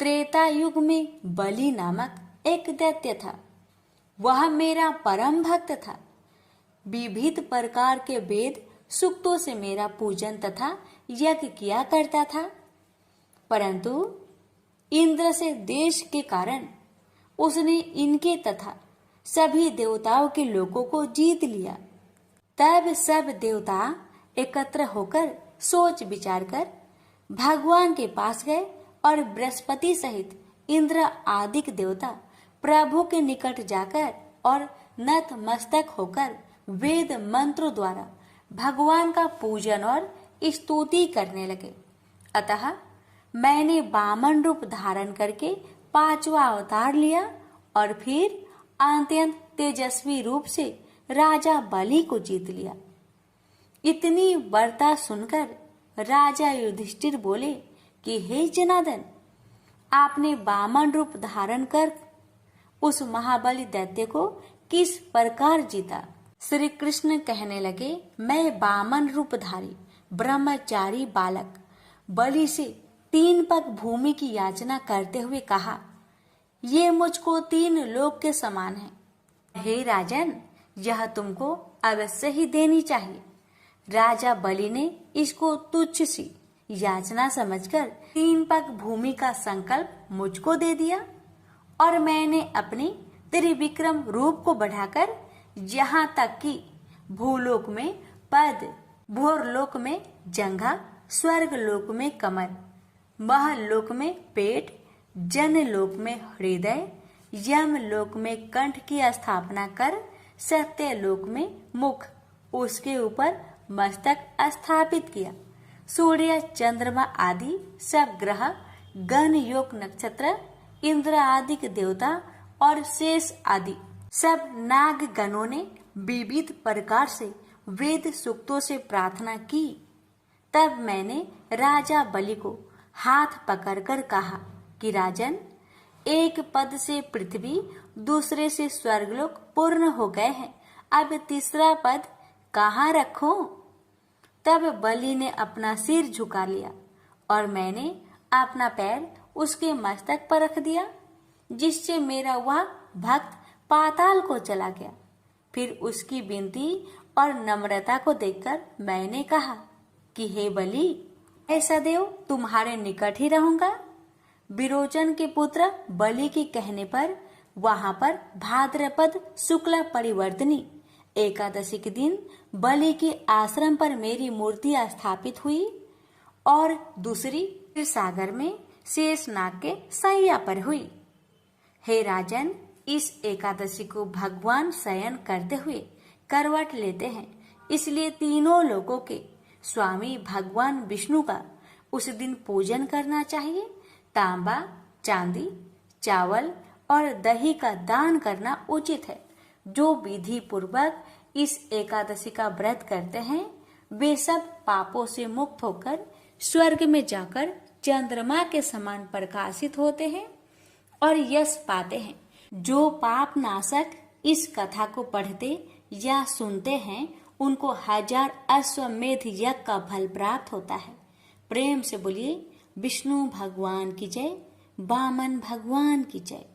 त्रेता युग में बलि नामक एक दैत्य था। वह मेरा परम भक्त था। विविध प्रकार के वेद सूक्तों से मेरा पूजन तथा यज्ञ किया करता था, परंतु इंद्र से देश के कारण उसने इनके तथा सभी देवताओं के लोगों को जीत लिया। तब सब देवता एकत्र होकर सोच विचार कर भगवान के पास गए और बृहस्पति सहित इंद्र आदि देवता प्रभु के निकट जाकर और नतमस्तक होकर वेद मंत्रों द्वारा भगवान का पूजन और स्तुति करने लगे। अतः मैंने वामन रूप धारण करके 5वां अवतार लिया और फिर अत्यंत तेजस्वी रूप से राजा बलि को जीत लिया। इतनी वार्ता सुनकर राजा युधिष्ठिर बोले कि हे जनार्दन, आपने वामन रूप धारण कर उस महाबली दैत्य को किस प्रकार जीता? श्री कृष्ण कहने लगे, मैं वामन रूपधारी ब्रह्मचारी बालक बलि से 3 पग भूमि की याचना करते हुए कहा, ये मुझको 3 लोक के समान है। हे राजन, यह तुमको अवश्य ही देनी चाहिए। राजा बलि ने इसको तुच्छ सी याचना समझकर 3 पग भूमि का संकल्प मुझको दे दिया और मैंने अपने त्रिविक्रम रूप को बढ़ाकर यहाँ तक कि भूलोक में पद, भूरलोक में जंघा, स्वर्ग लोक में कमर, महलोक में पेट, जनलोक में हृदय, यमलोक में कंठ की स्थापना कर सत्यलोक में मुख, उसके ऊपर मस्तक स्थापित किया। सूर्य, चंद्रमा आदि सब ग्रह, गण, योग, नक्षत्र, इंद्र आदि देवता और शेष आदि सब नाग गणों ने विविध प्रकार से वेद सूक्तों से प्रार्थना की। तब मैंने राजा बलि को हाथ पकड़कर कहा कि राजन, एक पद से पृथ्वी, दूसरे से स्वर्गलोक पूर्ण हो गए हैं, अब तीसरा पद कहाँ रखूं? तब बलि ने अपना सिर झुका लिया और मैंने अपना पैर उसके मस्तक पर रख दिया, जिससे मेरा वह भक्त पाताल को चला गया। फिर उसकी विनती और नम्रता को देखकर मैंने कहा कि हे बलि, मैं सदैव तुम्हारे निकट ही रहूंगा। विरोचन के पुत्र बलि के कहने पर वहां पर भाद्रपद शुक्ल परिवर्तनी एकादशी के दिन बलि के आश्रम पर मेरी मूर्ति स्थापित हुई और दूसरी सागर में शेषनाग के सैया पर हुई। हे राजन, इस एकादशी को भगवान शयन करते हुए करवट लेते हैं, इसलिए तीनों लोकों के स्वामी भगवान विष्णु का उस दिन पूजन करना चाहिए। तांबा, चांदी, चावल और दही का दान करना उचित है। जो विधि पूर्वक इस एकादशी का व्रत करते हैं, वे सब पापों से मुक्त होकर स्वर्ग में जाकर चंद्रमा के समान प्रकाशित होते हैं और यश पाते हैं। जो पाप नाशक इस कथा को पढ़ते या सुनते हैं, उनको 1000 अश्वमेध यज्ञ का फल प्राप्त होता है। प्रेम से बोलिए विष्णु भगवान की जय, वामन भगवान की जय।